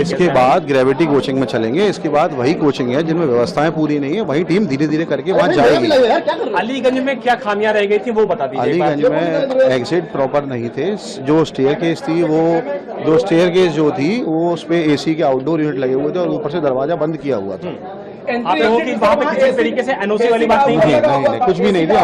इसके बाद gravity coaching में चलेंगे। इसके बाद वही कोचिंग है जिनमें व्यवस्थाएं पूरी नहीं है, वही टीम धीरे धीरे करके वहाँ जाएगी। अलीगंज में क्या खामियां रह गई थी वो बता दीजिए। अलीगंज में एग्जिट प्रॉपर नहीं थे। जो स्टेयरकेस थी वो जो थी वो उस पे एसी के आउटडोर यूनिट लगे हुए थे और ऊपर से दरवाजा बंद किया हुआ था। आप लोगों की वहाँ पे किसी तरीके से एनओसी वाली बात नहीं थी? नहीं, कुछ भी नहीं थी।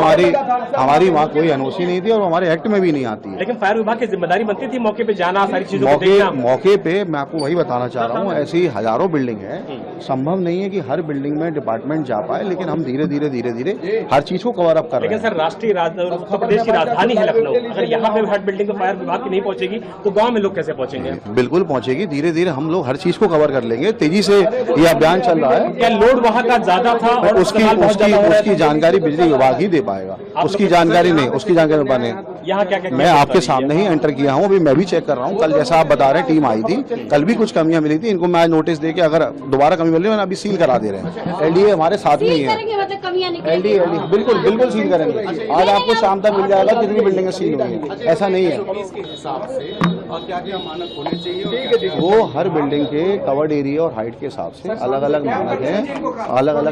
हमारी वहाँ कोई एनओसी नहीं थी और हमारे एक्ट में भी नहीं आती है। लेकिन फायर विभाग की जिम्मेदारी बनती थी मौके पे जाना, सारी चीजों को देखना। मौके पे मैं आपको वही बताना चाह रहा हूँ, ऐसी हजारों बिल्डिंग है, संभव नहीं है कि हर बिल्डिंग में डिपार्टमेंट जा पाए, लेकिन हम धीरे धीरे हर चीज को कवर अप कर रहे हैं। लेकिन सर राष्ट्रीय उत्तर प्रदेश की राजधानी है लखनऊ, अगर यहाँ पे हर बिल्डिंग में फायर विभाग की नहीं पहुंचेगी तो गाँव में लोग कैसे पहुंचेंगे? बिल्कुल पहुंचेगी, धीरे धीरे हम लोग हर चीज को कवर कर लेंगे। तेजी से ये अभियान चल रहा है। क्या लोड वहाँ का ज्यादा था और उसकी जानकारी बिजली विभाग ही दे पाएगा। उसकी जानकारी नहीं। यहाँ क्या मैं आपके सामने ही एंटर किया हूँ, अभी मैं भी चेक कर रहा हूँ। कल जैसा आप बता रहे हैं टीम आई थी, कल भी कुछ कमियां मिली थी। इनको मैं आज नोटिस देके अगर दोबारा कमी मिली, मैंने अभी सील करा दे रहे हैं। एलडीए हमारे साथ में ही है। एलडीए बिल्कुल सील करेंगे। आज आपको शाम तक मिल जाएगा कितनी बिल्डिंगें सील हुई हैं। ऐसा नहीं है। और क्या मानक होने चाहिए वो हर बिल्डिंग के कवर्ड एरिया और हाइट के हिसाब से अलग अलग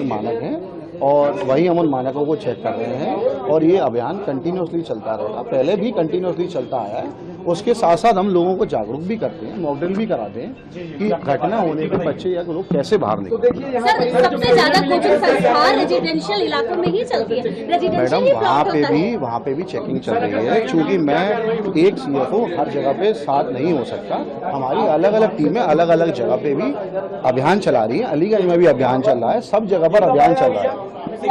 मानक हैं और वही हम उन मानकों को चेक कर रहे हैं और ये अभियान कंटिन्यूसली चलता रहेगा। पहले भी कंटिन्यूसली चलता आया है। उसके साथ साथ हम लोगों को जागरूक भी करते हैं, मॉक ड्रिल भी कराते हैं कि घटना होने पे बच्चे या लोग कैसे बाहर निकलें। सर सबसे ज्यादा कोचिंग संस्थान रेजिडेंशियल इलाकों में ही चलती है मैडम। वहाँ पे भी चेकिंग चल रही है। चूंकि मैं एक सीएफओ हर जगह पे साथ नहीं हो सकता, हमारी अलग अलग टीमें अलग अलग जगह पे भी अभियान चला रही है। अलीगंज में भी अभियान चल रहा है, सब जगह पर अभियान चल रहा है। ये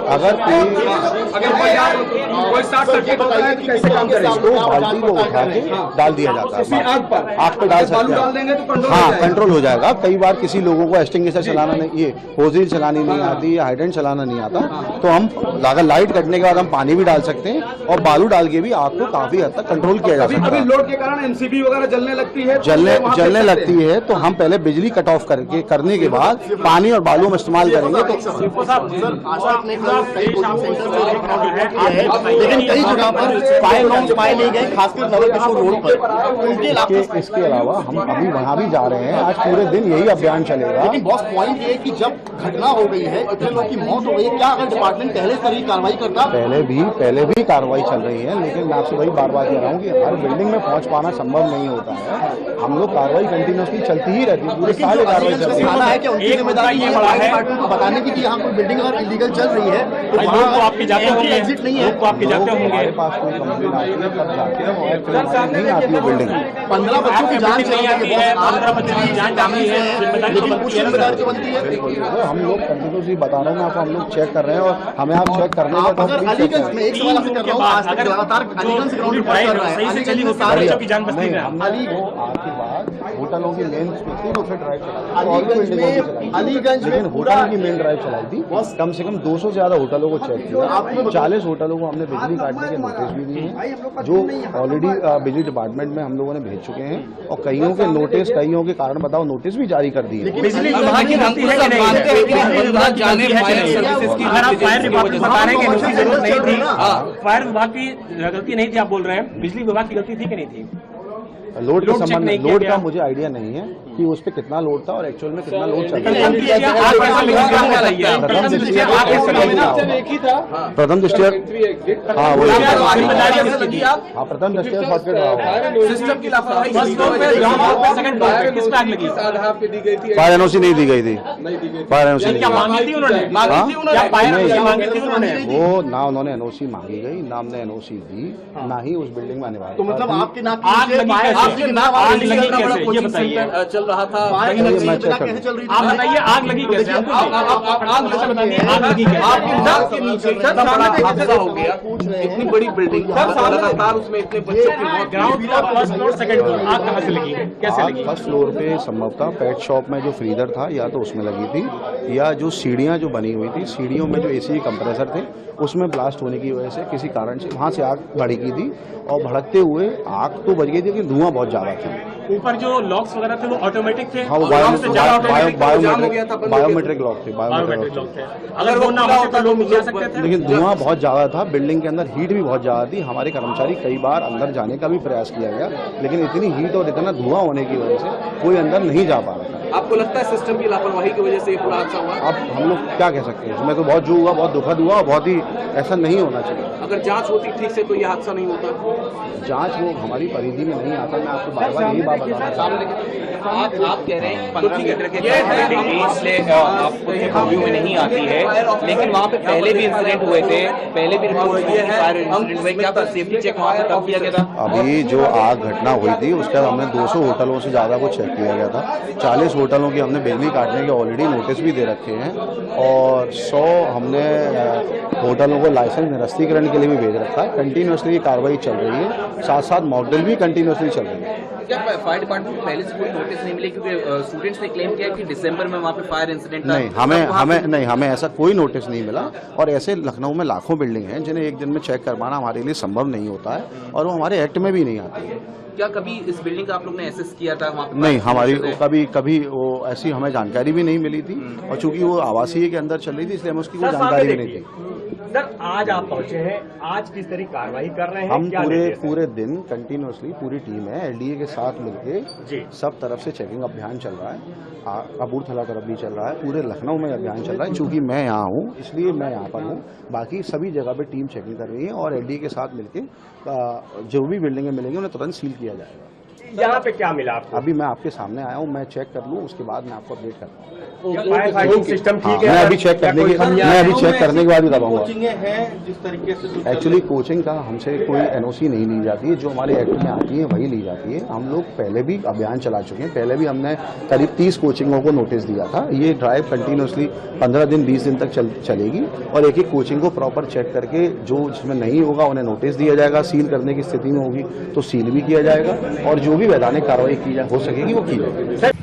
अगर कोई शॉर्ट सर्किट होता है कैसे काम करेगा? तो बाल्टी को उठा के डाल दिया जाता है आग पे डाल सकते हैं। हाँ, कंट्रोल हो जाएगा। कई बार किसी लोगों को एक्सटिंग्विशर चलाना नहीं, ये होज़ चलानी नहीं आती या हाइड्रेंट चलाना नहीं आता, तो हम अगर लाइट कटने के बाद हम पानी भी डाल सकते हैं और बालू डाल के भी आग को काफी हद तक कंट्रोल किया जा सकता है। लोड के कारण एनसीबी वगैरह जलने लगती है तो हम पहले बिजली कट ऑफ करने के बाद पानी और बालू में इस्तेमाल करेंगे। तो लेकिन कई जगह पर फायर नॉर्म्स पाए नहीं गए, खासकर नगर किशोर रोड पर। इसके अलावा हम अभी वहाँ भी जा रहे हैं। आज पूरे दिन यही अभियान चलेगा। लेकिन बॉस पॉइंट ये कि जब घटना हो गई है, इतने लोग की मौत हो गई है, क्या अगर डिपार्टमेंट पहले से ही कार्रवाई करता? पहले भी कार्रवाई चल रही है, लेकिन मैं आपसे वही बार बार कह रहा हूँ कि हर बिल्डिंग में पहुँच पाना संभव नहीं होता है। हम लोग कार्रवाई कंटिन्यूसली चलती ही रहती है, पूरे साल कार्रवाई चलती है। कि उनकी जिम्मेदारी ये बड़ा है डिपार्टमेंट को बताने की कि यहाँ कोई बिल्डिंग अगर इलीगल चल रही है तो आपके जाते होंगे, एग्जिट नहीं है। हमारे पास कोई कंप्लेन आती है तब जाते हैं और नहीं आती है बिल्डिंग। 15 बच्चों की जान नहीं आती है, 15 बच्चों की जान जाती है, जिम्मेदारी बनती है। हम लोग कंटिन्यूसली बता रहे हैं आपको, हम लोग चेक कर रहे हैं और हमें आप चेक करने का। अगर अलीगंज में एक सवाल आपसे कर रहा हूँ, आज तक लगातार अलीगंज ग्राउंड रिपोर्ट कर रहा है, अलीगंज में सारे बच्चों की जान बचती है। आपके बाद होटलों की मेन ड्राइव अलीगंज लेकिन होटलों की मेन ड्राइव चलाई थी। कम से कम 200 से ज्यादा होटलों को चेक किया। 40 होटलों को हमने बिजली काटने के नोटिस भी दिए हैं, जो ऑलरेडी बिजली डिपार्टमेंट में हम लोगों ने भेज चुके हैं और कईयों के नोटिस, कईयों के कारण बताओ नोटिस भी जारी कर दिए। बिजली विभाग की गलती है कि नहीं? अगर आप फायर विभाग को बता रहे हैं कि उसकी जरूरत नहीं थी, फायर विभाग की गलती नहीं थी आप बोल रहे हैं, बिजली विभाग की गलती थी कि नहीं थी? लोड का संबंध, लोड का मुझे आइडिया नहीं है कि उस पे कितना लोड था और एक्चुअल में कितना लोड चल रहा है। प्रथम दृष्टया हाँ प्रथम दृष्टया शॉर्टकट फायर एनओसी नहीं दी गई थी। फायर एनओसी वो ना उन्होंने एनओसी मांगी गई, ना हमने एनओसी दी, ना ही उस बिल्डिंग में आने वाले। तो मतलब आपके नाम ये बताइए चल रहा था, कैसे चल रही थी? आप बताइए आग लगी कैसे? आग लगी आपके नीचे हादसा हो गया, इतनी बड़ी बिल्डिंग लगातार उसमें इतने बच्चों की मौत। Ground floor, first floor, second floor, आग कहाँ से लगी, कैसे लगी? फर्स्ट फ्लोर पे संभवतः पेट शॉप में जो फ्रीजर था या तो उसमें लगी थी, या जो सीढ़ियाँ जो बनी हुई थी, सीढ़ियों में जो एसी कंप्रेसर थे उसमें ब्लास्ट होने की वजह से किसी कारण से वहाँ से आग भड़की थी और भड़कते हुए आग तो बच गई थी, लेकिन धुआं धुआं बहुत ज्यादा था। ऊपर जो लॉक्स वगैरह थे वो ऑटोमेटिक थे? हाँ, वो बायोमेट्रिक लॉक थे, बायोमेट्रिक लॉक थे। अगर वो ना होते तो लोग नीचे आ सकते थे? लेकिन धुआं बहुत ज्यादा था, बिल्डिंग के अंदर हीट भी बहुत ज्यादा थी। हमारे कर्मचारी कई बार अंदर जाने का भी प्रयास किया गया, लेकिन इतनी हीट और इतना धुआं होने की वजह से कोई अंदर नहीं जा पा रहा था। आपको लगता है सिस्टम की लापरवाही की वजह से ये पूरा हादसा हुआ? अब हम लोग क्या कह सकते हैं, इसमें तो बहुत जो हुआ बहुत दुखद हुआ, बहुत ही ऐसा नहीं होना चाहिए। अगर जांच होती ठीक से तो ये हादसा नहीं होता। जांच वो हमारी परिधि में नहीं आता। मैं आपको बार बार यही बात बताना चाहता हूँ। आप कह रहे हैं 15 मीटर के इसलिए आपको रिव्यू में नहीं आती है, लेकिन वहाँ पे पहले भी इंसिडेंट हुए थे, पहले भी फायर इंसिडेंट हुए। क्या सेफ्टी चेक वहाँ पे कब किया गया था? अभी जो आग घटना हुई थी उसके बाद हमने 200 होटलों से ज़्यादा को चेक किया गया था। 40 होटलों की हमने बिजली काटने के ऑलरेडी नोटिस भी दे रखे हैं और 100 हमने होटलों को लाइसेंस निरस्तीकरण के लिए भी भेज रखा है। कंटिन्यूसली कार्रवाई चल रही है, साथ साथ मॉकड्रिल भी कंटिन्यूसली चल रही है। क्या फायर डिपार्टमेंट को पहले से कोई नोटिस नहीं मिले? क्योंकि स्टूडेंट्स ने क्लेम किया कि दिसंबर में वहाँ पे फायर इंसिडेंट था। नहीं, हमें ऐसा कोई नोटिस नहीं मिला। और ऐसे लखनऊ में लाखों बिल्डिंग हैं जिन्हें एक दिन में चेक करवाना हमारे लिए संभव नहीं होता है और वो हमारे एक्ट में भी नहीं आती है। क्या कभी इस बिल्डिंग का आप लोग ने एसेस किया था वहाँ? नहीं, हमारी कभी वो ऐसी हमें जानकारी भी नहीं मिली थी और चूंकि वो आवासीय के अंदर चल रही थी इसलिए हमें उसकी कोई जानकारी भी नहीं थी। सर, आज आप पहुंचे हैं, आज किस तरह कार्रवाई कर रहे हैं? हम पूरे दिन कंटिन्यूसली पूरी टीम है एलडीए के साथ मिलके सब तरफ से चेकिंग अभियान चल रहा है। कपूरथला तरफ भी चल रहा है, पूरे लखनऊ में अभियान चल रहा है। चूंकि मैं यहाँ हूँ इसलिए मैं यहाँ पर हूँ, बाकी सभी जगह पे टीम चेकिंग कर रही है और एलडीए के साथ मिलके जो भी बिल्डिंगें मिलेंगी उन्हें तुरंत सील किया जाएगा। यहाँ पे क्या मिला आपको? अभी मैं आपके सामने आया हूँ, मैं चेक कर लूँ उसके बाद मैं आपको अपडेट करता हूँ। फायर फाइटिंग सिस्टम ठीक है? मैं अभी चेक करने के बाद ही बताऊंगा। हैं जिस तरीके से एक्चुअली कोचिंग का हमसे कोई एनओसी नहीं ली जाती है, जो हमारे एक्ट में आती है वही ली जाती है। हम लोग पहले भी अभियान चला चुके हैं, पहले भी हमने करीब 30 कोचिंगों को नोटिस दिया था। ये ड्राइव कंटिन्यूसली 15 दिन 20 दिन तक चलेगी और एक एक कोचिंग को प्रॉपर चेक करके जो जिसमें नहीं होगा उन्हें नोटिस दिया जाएगा। सील करने की स्थिति में होगी तो सील भी किया जाएगा और जो भी वैधानिक कार्रवाई की हो सकेगी वो की जाएगी।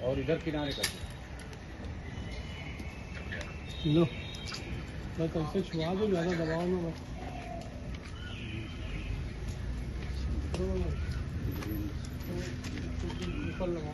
और इधर किनारे कर लो बस ऐसे छुआ दो, ज़्यादा दबाव में बस। ऊपर लगाओ।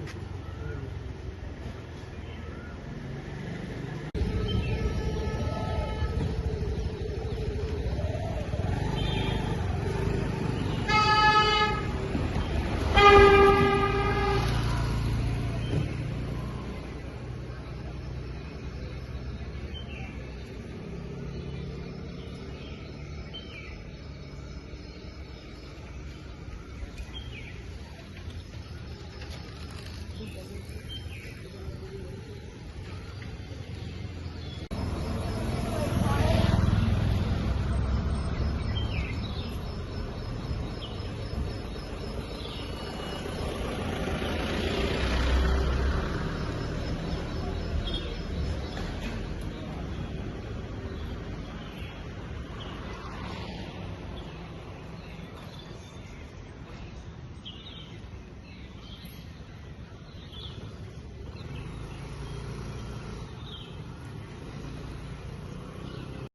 है